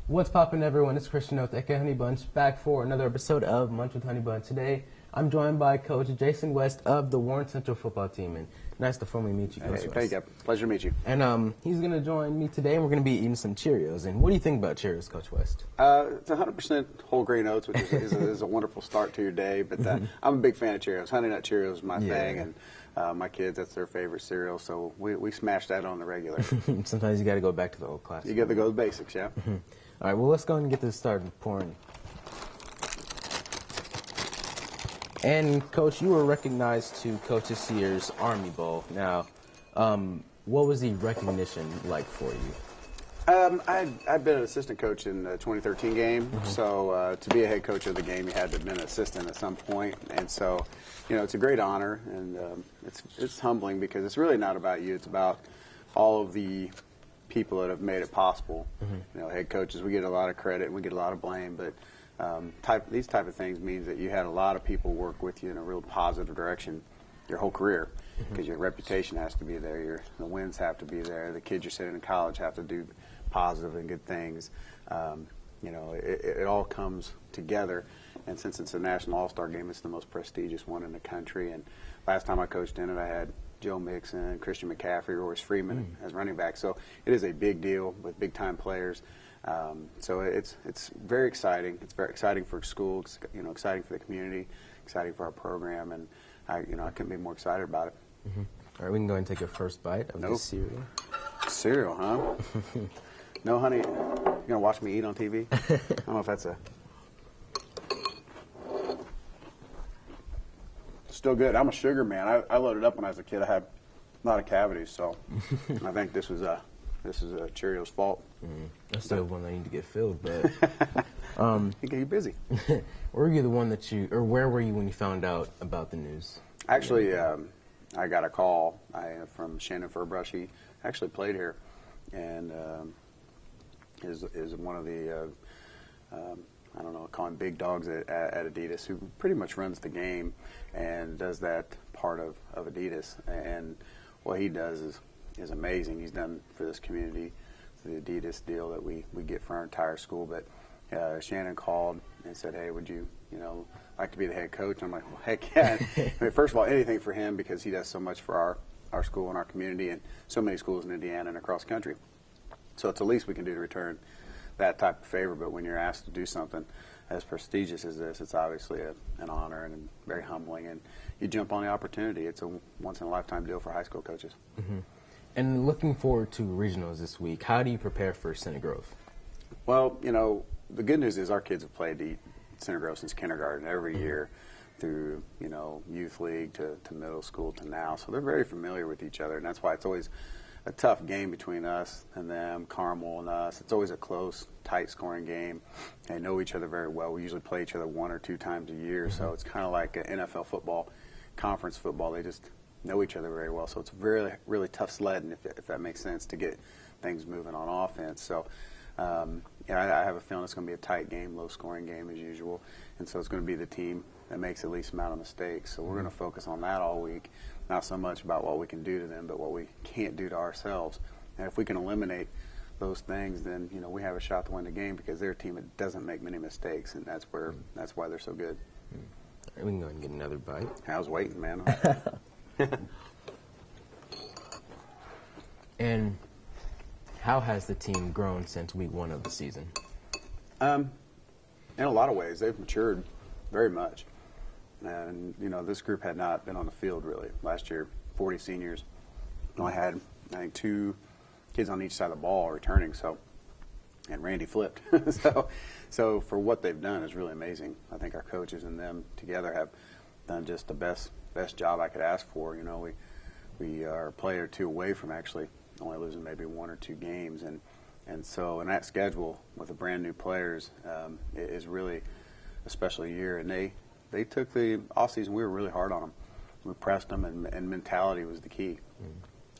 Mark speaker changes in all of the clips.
Speaker 1: What's poppin', everyone? It's Christian with aka Honeybunch, back for another episode of Munch with Honeybunch. Today, I'm joined by Coach Jason West of the Warren Central football team, and nice to formally meet you, Coach West.
Speaker 2: Thank you. Pleasure to meet you.
Speaker 1: And he's going to join me today, and we're going to be eating some Cheerios. And what do you think about Cheerios, Coach West?
Speaker 2: It's 100% whole grain oats, which is a wonderful start to your day. But I'm a big fan of Cheerios. Honey Nut Cheerios is my thing, and my kids, that's their favorite cereal. So we smash that on the regular.
Speaker 1: Sometimes you got to go back to the old classics.
Speaker 2: You got to go to the basics, yeah.
Speaker 1: All right, well, let's go ahead and get this started pouring. And, Coach, you were recognized to coach this year's Army Bowl. Now, what was the recognition like for you?
Speaker 2: I've been an assistant coach in the 2013 game, so to be a head coach of the game, you had to have been an assistant at some point. And so, it's a great honor, and it's humbling because it's really not about you. It's about all of the people that have made it possible. Head coaches, we get a lot of credit and we get a lot of blame, but these type of things means that you had a lot of people work with you in a real positive direction your whole career, because your reputation has to be there, the wins have to be there, the kids you're sitting in college have to do positive and good things. It all comes together, and since it's a national all-star game, it's the most prestigious one in the country. And last time I coached in it, I had Joe Mixon, Christian McCaffrey, Royce Freeman as running back. So it is a big deal with big-time players. So it's very exciting. It's very exciting for school, exciting for the community, exciting for our program, and I couldn't be more excited about it.
Speaker 1: All right, we can go ahead and take a first bite of this cereal.
Speaker 2: Cereal, huh? No, honey, you're gonna watch me eat on TV? I don't know if that's still good. I'm a sugar man. I loaded up when I was a kid. I had a lot of cavities, so I think this is a Cheerios fault.
Speaker 1: I still have one that I need to get filled, but
Speaker 2: you get busy.
Speaker 1: where were you where were you when you found out about the news?
Speaker 2: Actually, I got a call from Shannon Furbrush. He actually played here, and is one of the I don't know, call him big dogs at Adidas, who pretty much runs the game and does that part of Adidas. And what he does is amazing. He's done for this community, the Adidas deal that we get for our entire school. But Shannon called and said, hey, would you like to be the head coach? I'm like, well, heck yeah. I mean, first of all, anything for him, because he does so much for our school and our community and so many schools in Indiana and across the country. So it's the least we can do to return that type of favor. But when you're asked to do something as prestigious as this, it's obviously an honor and very humbling, and you jump on the opportunity. It's a once-in-a-lifetime deal for high school coaches.
Speaker 1: And looking forward to regionals this week, how do you prepare for Center Grove?
Speaker 2: Well, the good news is our kids have played at Center Grove since kindergarten every year through, youth league to middle school to now. So they're very familiar with each other, and that's why it's always a tough game between us and them, Carmel and us. It's always a close, tight scoring game. They know each other very well. We usually play each other 1 or 2 times a year, so it's kind of like NFL football, conference football. They just know each other very well. So it's really, really tough sledding, if that makes sense, to get things moving on offense. So, I have a feeling it's going to be a tight game, low-scoring game as usual, and so it's going to be the team that makes the least amount of mistakes. So we're going to focus on that all week, not so much about what we can do to them, but what we can't do to ourselves. And if we can eliminate those things, then we have a shot to win the game, because they're a team that doesn't make many mistakes, and that's why they're so good.
Speaker 1: We can go ahead and get another bite.
Speaker 2: I was waiting, man.
Speaker 1: And how has the team grown since week 1 of the season?
Speaker 2: In a lot of ways, they've matured very much. And, this group had not been on the field, really. Last year, 40 seniors. I had, I think, 2 kids on each side of the ball returning, and Randy flipped. so for what they've done is really amazing. I think our coaches and them together have done just the best job I could ask for. We are a player or 2 away from actually only losing maybe 1 or 2 games. And so in that schedule with the brand new players, it is really a special year. And they took the offseason. We were really hard on them. We pressed them, and mentality was the key.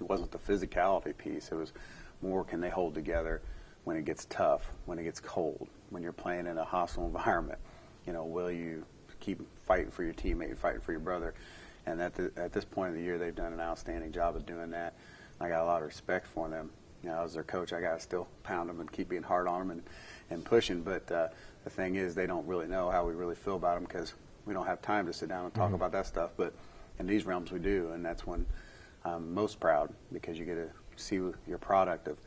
Speaker 2: It wasn't the physicality piece. It was more, can they hold together when it gets tough, when it gets cold, when you're playing in a hostile environment. Will you keep fighting for your teammate, fighting for your brother? And at this point of the year, they've done an outstanding job of doing that. I got a lot of respect for them. As their coach, I got to still pound them and keep being hard on them and pushing. But the thing is, they don't really know how we really feel about them because we don't have time to sit down and talk about that stuff. But in these realms, we do, and that's when I'm most proud because you get to see your product of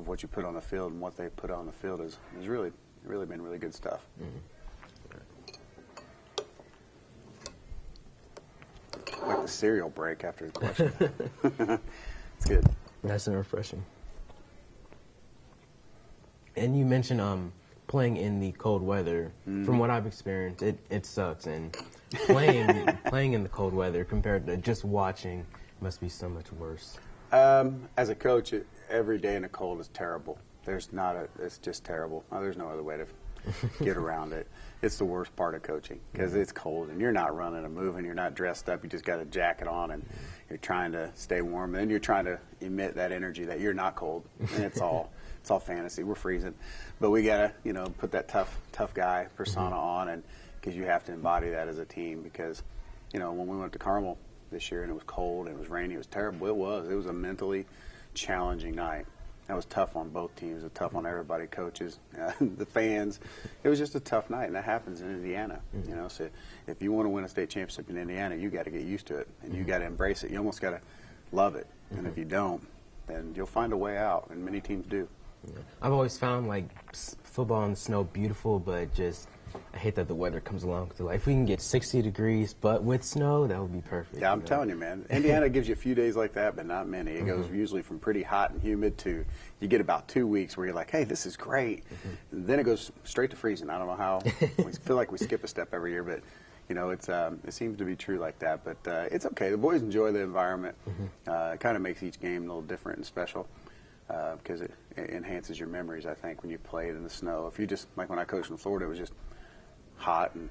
Speaker 2: what you put on the field, and what they put on the field is really been really good stuff. Like the cereal break after the question. It's good.
Speaker 1: Nice and refreshing. And you mentioned playing in the cold weather. From what I've experienced, it sucks. And playing in the cold weather compared to just watching must be so much worse.
Speaker 2: As a coach, every day in the cold is terrible. It's just terrible. There's no other way to get around it. It's the worst part of coaching because it's cold and you're not running and moving. You're not dressed up. You just got a jacket on and you're trying to stay warm. And you're trying to emit that energy that you're not cold. And it's all fantasy. We're freezing, but we gotta put that tough guy persona on, and because you have to embody that as a team. Because when we went to Carmel this year and it was cold and it was rainy, it was terrible. It was a mentally challenging night. That was tough on both teams. It was tough on everybody, coaches, the fans. It was just a tough night, and that happens in Indiana. So if you want to win a state championship in Indiana, you got to get used to it, and you got to embrace it. You almost got to love it, and if you don't, then you'll find a way out, and many teams do.
Speaker 1: I've always found football in the snow beautiful, but I hate that the weather comes along. Cause if we can get 60 degrees, but with snow, that would be perfect.
Speaker 2: Yeah, I'm telling you, man. Indiana gives you a few days like that, but not many. It goes usually from pretty hot and humid to you get about 2 weeks where you're like, hey, this is great. And then it goes straight to freezing. I don't know how. We feel like we skip a step every year, but it seems to be true like that. But it's okay. The boys enjoy the environment. It kind of makes each game a little different and special because it enhances your memories, I think, when you play it in the snow. If you just, like when I coached in Florida, it was just hot and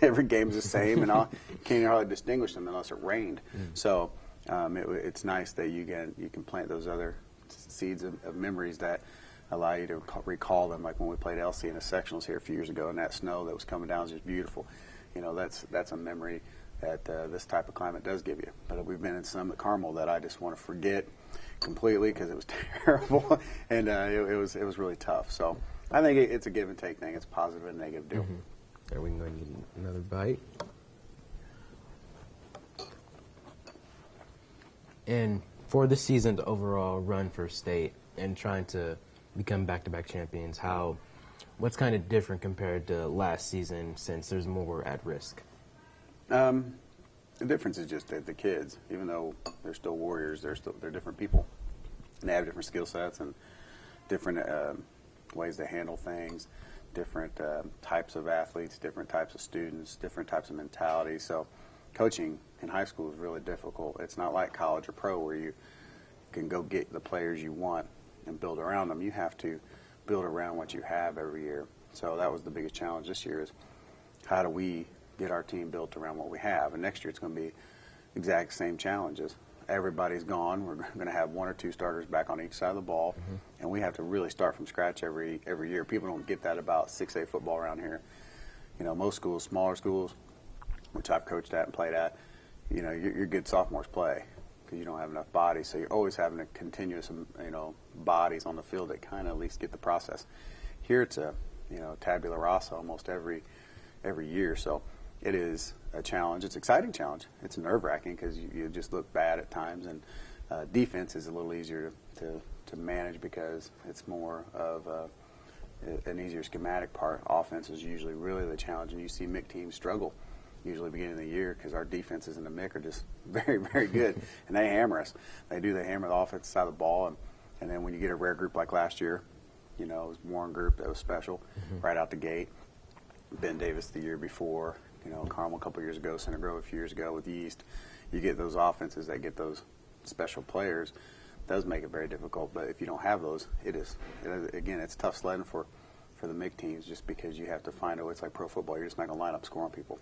Speaker 2: every game's the same, and you can't hardly distinguish them unless it rained. So it's nice that you can plant those other seeds of memories that allow you to recall them. Like when we played Elsie in the sectionals here a few years ago, and that snow that was coming down was just beautiful. That's a memory that this type of climate does give you. But we've been in some at Carmel that I just want to forget completely because it was terrible, and it was really tough. So I think it's a give and take thing. It's a positive and negative deal.
Speaker 1: Are we going to get another bite? And for the season's overall run for state and trying to become back-to-back champions, what's kind of different compared to last season since there's more at risk?
Speaker 2: The difference is just that the kids, even though they're still warriors, they're different people. And they have different skill sets and different ways to handle things, different types of athletes, different types of students, different types of mentalities. So coaching in high school is really difficult. It's not like college or pro where you can go get the players you want and build around them. You have to build around what you have every year. So that was the biggest challenge this year is how do we get our team built around what we have? And next year it's going to be exact same challenges. Everybody's gone. We're going to have 1 or 2 starters back on each side of the ball, and we have to really start from scratch every year. People don't get that about 6A football around here. Most schools, smaller schools, which I've coached at and played at, your good sophomores play because you don't have enough bodies. So you're always having a continuous, bodies on the field that kind of at least get the process. Here it's a, tabula rasa almost every year. So it is a challenge. It's an exciting challenge. It's nerve-wracking because you just look bad at times, and defense is a little easier to manage because it's more of an easier schematic part. Offense is usually really the challenge, and you see MIC teams struggle usually beginning of the year because our defenses in the MIC are just very, very good, and they hammer us. They hammer the offensive side of the ball, and then when you get a rare group like last year, it was Warren group that was special right out the gate. Ben Davis the year before, Carmel a couple years ago, Center Grove a few years ago with East. You get those offenses that get those special players. It does make it very difficult, but if you don't have those, again, it's tough sledding for the MIC teams just because you have to find it's like pro football. You're just not going to line up scoring people.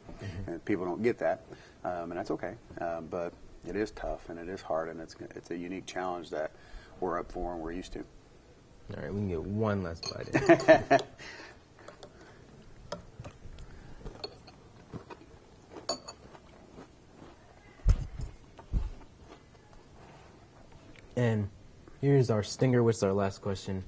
Speaker 2: And people don't get that, and that's okay. But it is tough, and it is hard, and it's a unique challenge that we're up for and we're used to.
Speaker 1: All right, we can get one last bite. And here's our stinger, which is our last question.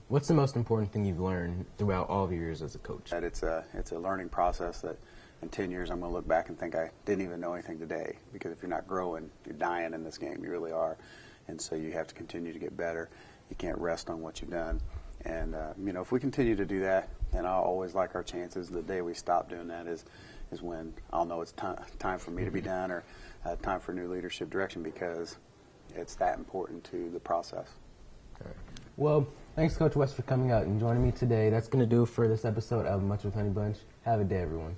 Speaker 1: What's the most important thing you've learned throughout all of your years as a coach?
Speaker 2: That it's a learning process that in 10 years I'm going to look back and think I didn't even know anything today, because if you're not growing, you're dying in this game. You really are. And so you have to continue to get better. You can't rest on what you've done. And, if we continue to do that, then I'll always like our chances. The day we stop doing that is when I'll know it's time for me to be done, or time for new leadership direction, because it's that important to the process.
Speaker 1: All right. Well, thanks, Coach West, for coming out and joining me today. That's going to do it for this episode of Munch with Honeybunch. Have a day, everyone.